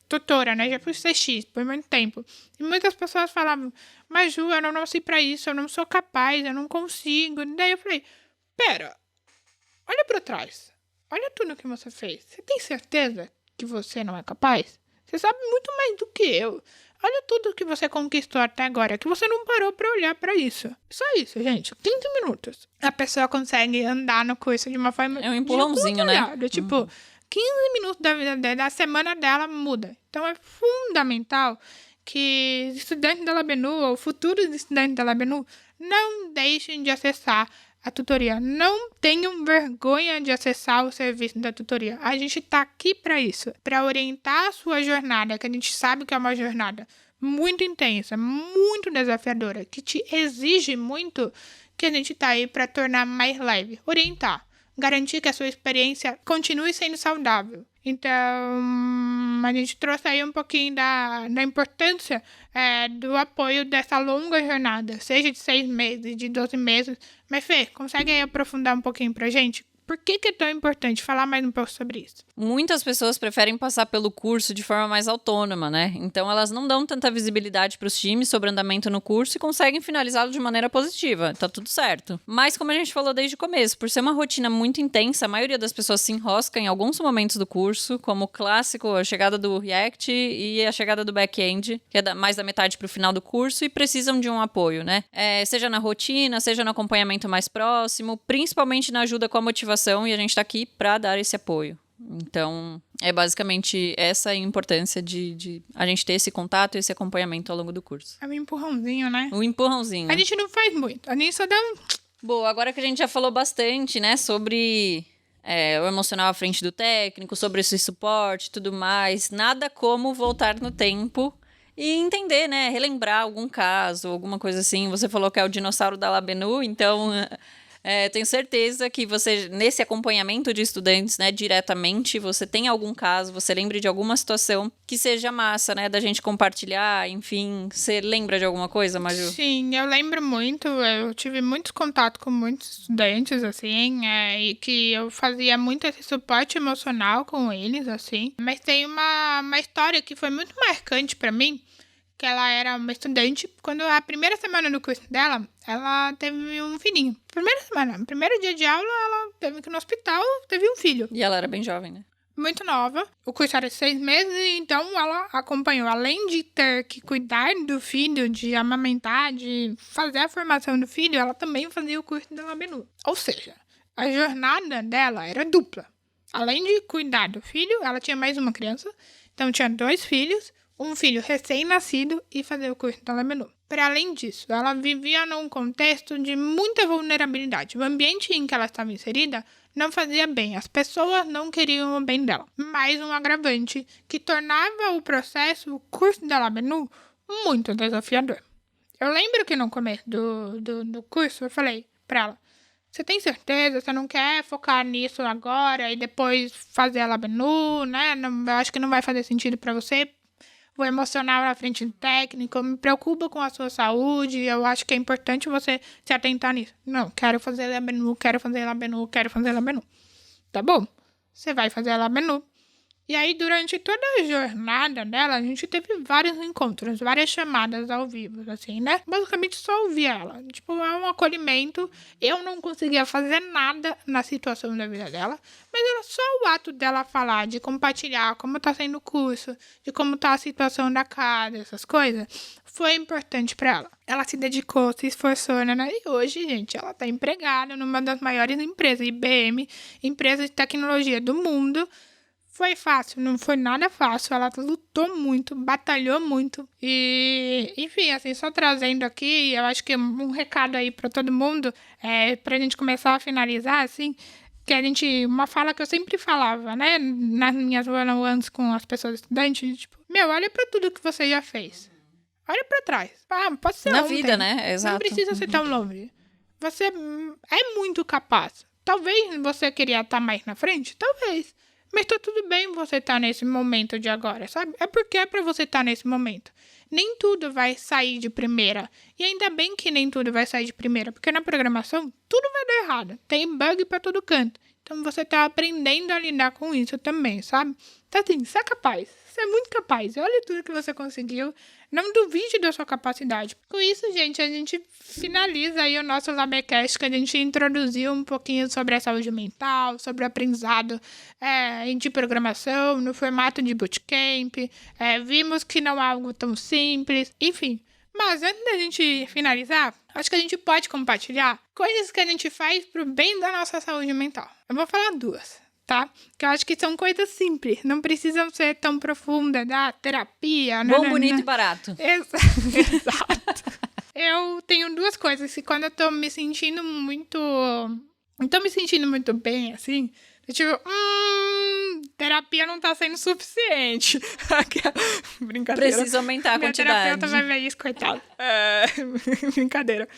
tutora, né? Já fui CX por muito tempo. E muitas pessoas falavam, mas Ju, eu não nasci pra isso, eu não sou capaz, eu não consigo. E daí eu falei, pera, olha pra trás. Olha tudo que você fez. Você tem certeza que você não é capaz? Você sabe muito mais do que eu. Olha tudo que você conquistou até agora, que você não parou pra olhar pra isso. Só isso, gente. 15 minutos. A pessoa consegue andar no curso de uma forma... É um empurrãozinho, né? Tipo, 15 minutos da vida dela, da semana dela muda. Então, é fundamental que estudantes da LabNU, ou futuros estudantes da LabNU, não deixem de acessar a tutoria. Não tenham vergonha de acessar o serviço da tutoria. A gente está aqui para isso, para orientar a sua jornada, que a gente sabe que é uma jornada muito intensa, muito desafiadora, que te exige muito, que a gente está aí para tornar mais leve, orientar, garantir que a sua experiência continue sendo saudável. Então, a gente trouxe aí um pouquinho da importância do apoio dessa longa jornada, seja de 6 meses, de 12 meses. Mas, Fê, consegue aí aprofundar um pouquinho pra gente? Por que é tão importante falar mais um pouco sobre isso? Muitas pessoas preferem passar pelo curso de forma mais autônoma, né? Então elas não dão tanta visibilidade para os times sobre o andamento no curso e conseguem finalizá-lo de maneira positiva. Tá tudo certo. Mas como a gente falou desde o começo, por ser uma rotina muito intensa, a maioria das pessoas se enrosca em alguns momentos do curso, como o clássico, a chegada do React e a chegada do back-end, que é mais da metade para o final do curso, e precisam de um apoio, né? Seja na rotina, seja no acompanhamento mais próximo, principalmente na ajuda com a motivação, e a gente está aqui para dar esse apoio. Então, é basicamente essa a importância de a gente ter esse contato e esse acompanhamento ao longo do curso. É um empurrãozinho, né? Um empurrãozinho. A gente não faz muito, a gente só dá um... Bom, agora que a gente já falou bastante, né, sobre o emocional à frente do técnico, sobre esse suporte e tudo mais, nada como voltar no tempo e entender, né, relembrar algum caso, alguma coisa assim. Você falou que é o dinossauro da LabNU, então... tenho certeza que você, nesse acompanhamento de estudantes, né, diretamente, você tem algum caso, você lembra de alguma situação que seja massa, né, da gente compartilhar, enfim. Você lembra de alguma coisa, Maju? Sim, eu lembro muito, eu tive muito contato com muitos estudantes, assim, e que eu fazia muito esse suporte emocional com eles, assim. Mas tem uma história que foi muito marcante pra mim, que ela era uma estudante, quando a primeira semana do curso dela, ela teve um filhinho. Primeiro dia de aula, ela teve que ir no hospital, teve um filho. E ela era bem jovem, né? Muito nova. O curso era de 6 meses, então ela acompanhou. Além de ter que cuidar do filho, de amamentar, de fazer a formação do filho, ela também fazia o curso da LabNU. Ou seja, a jornada dela era dupla. Além de cuidar do filho, ela tinha mais uma criança, então tinha 2 filhos, um filho recém-nascido e fazer o curso da LabNU. Para além disso, ela vivia num contexto de muita vulnerabilidade. O ambiente em que ela estava inserida não fazia bem, as pessoas não queriam o bem dela. Mais um agravante que tornava o processo, o curso da LabNU, muito desafiador. Eu lembro que no começo do curso eu falei para ela, você tem certeza? Você não quer focar nisso agora e depois fazer a LabNU, né? Não, eu acho que não vai fazer sentido para você. O emocional na frente do técnico, me preocupa com a sua saúde, eu acho que é importante você se atentar nisso. Não, quero fazer LabNU. Tá bom, você vai fazer a LabNU. E aí, durante toda a jornada dela, a gente teve vários encontros, várias chamadas ao vivo, assim, né? Basicamente, só ouvir ela. Tipo, é um acolhimento. Eu não conseguia fazer nada na situação da vida dela, mas era só o ato dela falar, de compartilhar como tá sendo o curso, de como tá a situação da casa, essas coisas, foi importante pra ela. Ela se dedicou, se esforçou, né? E hoje, gente, ela tá empregada numa das maiores empresas, IBM, empresa de tecnologia do mundo. Foi fácil, não foi nada fácil. Ela lutou muito, batalhou muito. E, enfim, assim, só trazendo aqui, eu acho que um recado aí pra todo mundo, pra gente começar a finalizar, assim, que uma fala que eu sempre falava, né, nas minhas one-on-ones com as pessoas estudantes, tipo, olha pra tudo que você já fez. Olha pra trás. Pode ser Na ontem. vida, né? Exato. Não precisa ser tão longe. Você é muito capaz. Talvez você queria estar mais na frente, talvez. Mas tá tudo bem você estar nesse momento de agora, sabe? É porque é pra você estar nesse momento. Nem tudo vai sair de primeira. E ainda bem que nem tudo vai sair de primeira, porque na programação tudo vai dar errado. Tem bug pra todo canto. Então você tá aprendendo a lidar com isso também, sabe? Então assim, você é capaz. Você é muito capaz. Olha tudo que você conseguiu. Não duvide da sua capacidade. Com isso, gente, a gente finaliza aí o nosso Labecast, que a gente introduziu um pouquinho sobre a saúde mental, sobre o aprendizado de programação, no formato de bootcamp. Vimos que não é algo tão simples, enfim. Mas antes da gente finalizar, acho que a gente pode compartilhar coisas que a gente faz pro bem da nossa saúde mental. Eu vou falar 2. Tá? Que eu acho que são coisas simples, não precisam ser tão profundas, da terapia. Bom, bonito e barato. Exato. Eu tenho 2 coisas que quando eu tô me sentindo muito... Não tô me sentindo muito bem, assim, tipo, terapia não tá sendo suficiente. Brincadeira. Precisa aumentar a quantidade. Minha terapeuta vai ver isso, coitado. Brincadeira.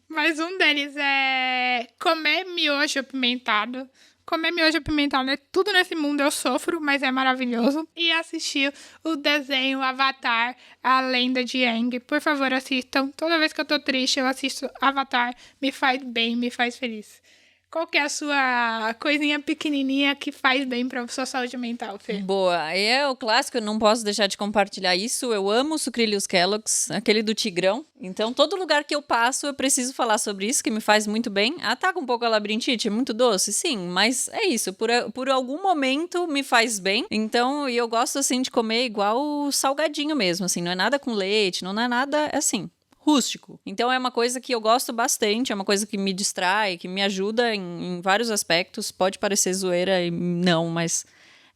Mas um deles é comer miojo apimentado. Comer miojo apimentado é tudo nesse mundo, eu sofro, mas é maravilhoso. E assistir o desenho Avatar, a lenda de Aang. Por favor, assistam. Toda vez que eu tô triste, eu assisto Avatar. Me faz bem, me faz feliz. Qual que é a sua coisinha pequenininha que faz bem pra sua saúde mental, Fê? Boa, é o clássico, eu não posso deixar de compartilhar isso. Eu amo sucrilhos Kellogg's, aquele do Tigrão. Então, todo lugar que eu passo, eu preciso falar sobre isso, que me faz muito bem. Ataca um pouco a labirintite, é muito doce, sim, mas é isso. Por algum momento me faz bem. Então, e eu gosto, assim, de comer igual salgadinho mesmo, assim. Não é nada com leite, não é nada, assim... rústico. Então é uma coisa que eu gosto bastante, é uma coisa que me distrai, que me ajuda em vários aspectos. Pode parecer zoeira e não, mas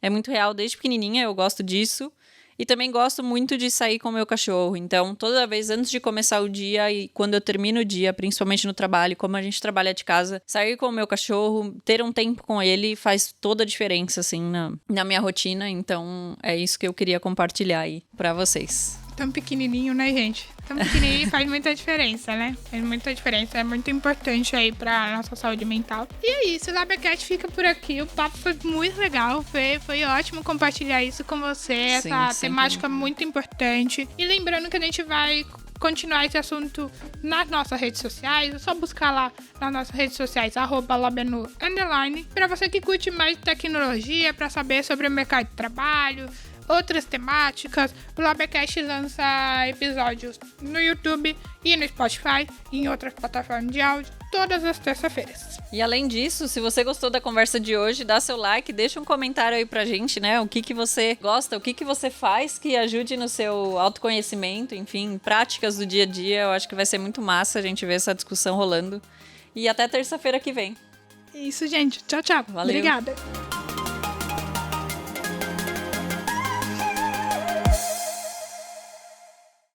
é muito real. Desde pequenininha eu gosto disso. E também gosto muito de sair com o meu cachorro. Então, toda vez antes de começar o dia e quando eu termino o dia, principalmente no trabalho, como a gente trabalha de casa, sair com o meu cachorro, ter um tempo com ele faz toda a diferença, assim, na minha rotina. Então, é isso que eu queria compartilhar aí pra vocês. Tão pequenininho, né, gente? Tão pequenininho faz muita diferença, né? Faz muita diferença, é muito importante aí pra nossa saúde mental. E é isso, o Labecast fica por aqui. O papo foi muito legal, foi ótimo compartilhar isso com você, essa temática muito importante. E lembrando que a gente vai continuar esse assunto nas nossas redes sociais. É só buscar lá nas nossas redes sociais, @labenu_. Pra você que curte mais tecnologia, pra saber sobre o mercado de trabalho, outras temáticas, o Labecast lança episódios no YouTube e no Spotify e em outras plataformas de áudio todas as terças-feiras. E além disso, se você gostou da conversa de hoje, dá seu like, deixa um comentário aí pra gente, né? O que você gosta, o que você faz que ajude no seu autoconhecimento, enfim, práticas do dia a dia. Eu acho que vai ser muito massa a gente ver essa discussão rolando. E até terça-feira que vem. É isso, gente. Tchau, tchau. Valeu. Obrigada.